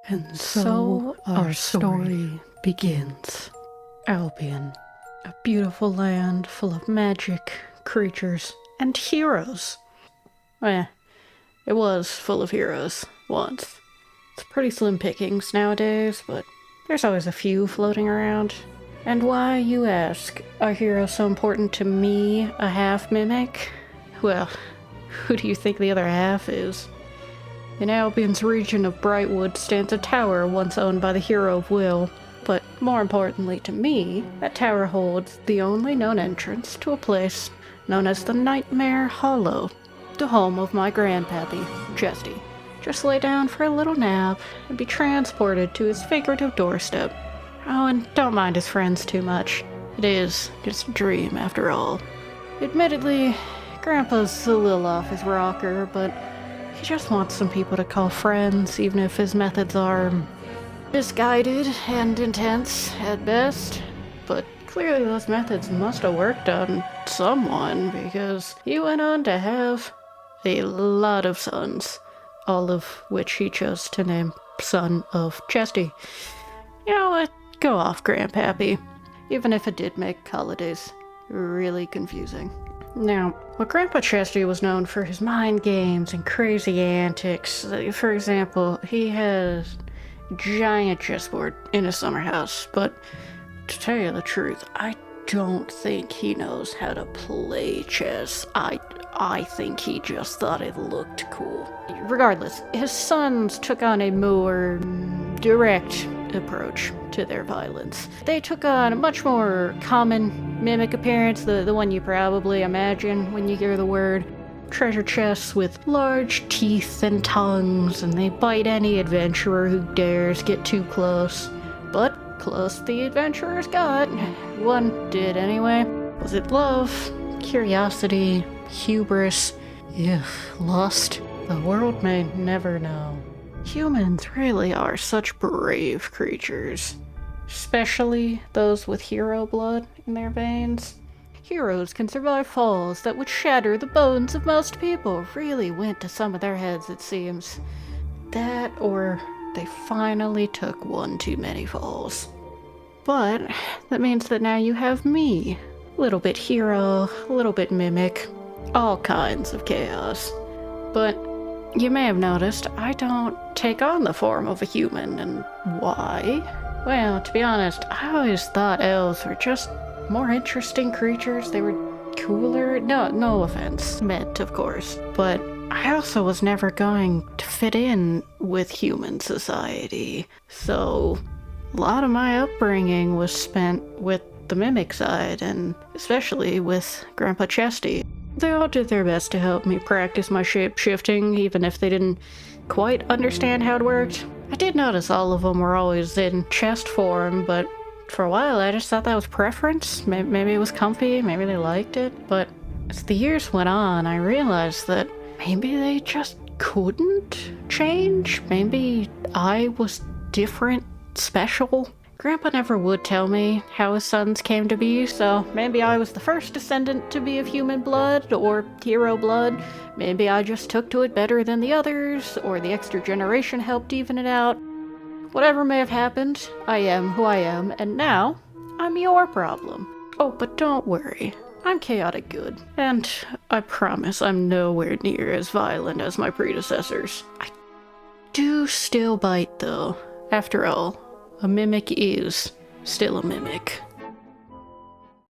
And so our story begins. Albion, a beautiful land full of magic, creatures, and heroes. It was full of heroes once. It's pretty slim pickings nowadays, but there's always a few floating around. And why, you ask, are heroes so important to me, a half-mimic? Well, who do you think the other half is? In Albion's region of Brightwood stands a tower once owned by the hero of Will, but more importantly to me, that tower holds the only known entrance to a place known as the Nightmare Hollow, the home of my grandpappy, Chesty. Just lay down for a little nap and be transported to his figurative doorstep. Oh, and don't mind his friends too much. It is just a dream after all. Admittedly, Grandpa's a little off his rocker, but he just wants some people to call friends, even if his methods are misguided and intense at best. But clearly those methods must have worked on someone, because he went on to have a lot of sons, all of which he chose to name Son of Chesty. You know what? Go off, Grandpappy. Even if it did make holidays really confusing. Now, while Grandpa Chesty was known for his mind games and crazy antics, for example, he has a giant chessboard in his summer house, but to tell you the truth, I don't think he knows how to play chess. I think he just thought it looked cool. Regardless, his sons took on a more direct approach to their violence. They took on a much more common mimic appearance, the one you probably imagine when you hear the word. Treasure chests with large teeth and tongues, and they bite any adventurer who dares get too close. But close the adventurers got. One did anyway. Was it love, curiosity, hubris, lust? The world may never know. Humans really are such brave creatures, especially those with hero blood in their veins. Heroes can survive falls that would shatter the bones of most people. Really went to some of their heads, it seems. That, or they finally took one too many falls. But that means that now you have me. A little bit hero, a little bit mimic, all kinds of chaos. But you may have noticed I don't take on the form of a human, and why? Well, to be honest, I always thought elves were just more interesting creatures. They were cooler. No offense meant, of course. But I also was never going to fit in with human society. So a lot of my upbringing was spent with the mimic side, and especially with Grandpa Chesty. They all did their best to help me practice my shape-shifting, even if they didn't quite understand how it worked. I did notice all of them were always in chest form, but for a while I just thought that was preference. Maybe it was comfy, maybe they liked it. But as the years went on, I realized that maybe they just couldn't change. Maybe I was different, special. Grandpa never would tell me how his sons came to be, so maybe I was the first descendant to be of human blood, or hero blood. Maybe I just took to it better than the others, or the extra generation helped even it out. Whatever may have happened, I am who I am, and now I'm your problem. Oh, but don't worry. I'm chaotic good, and I promise I'm nowhere near as violent as my predecessors. I do still bite, though. After all, a mimic is still a mimic.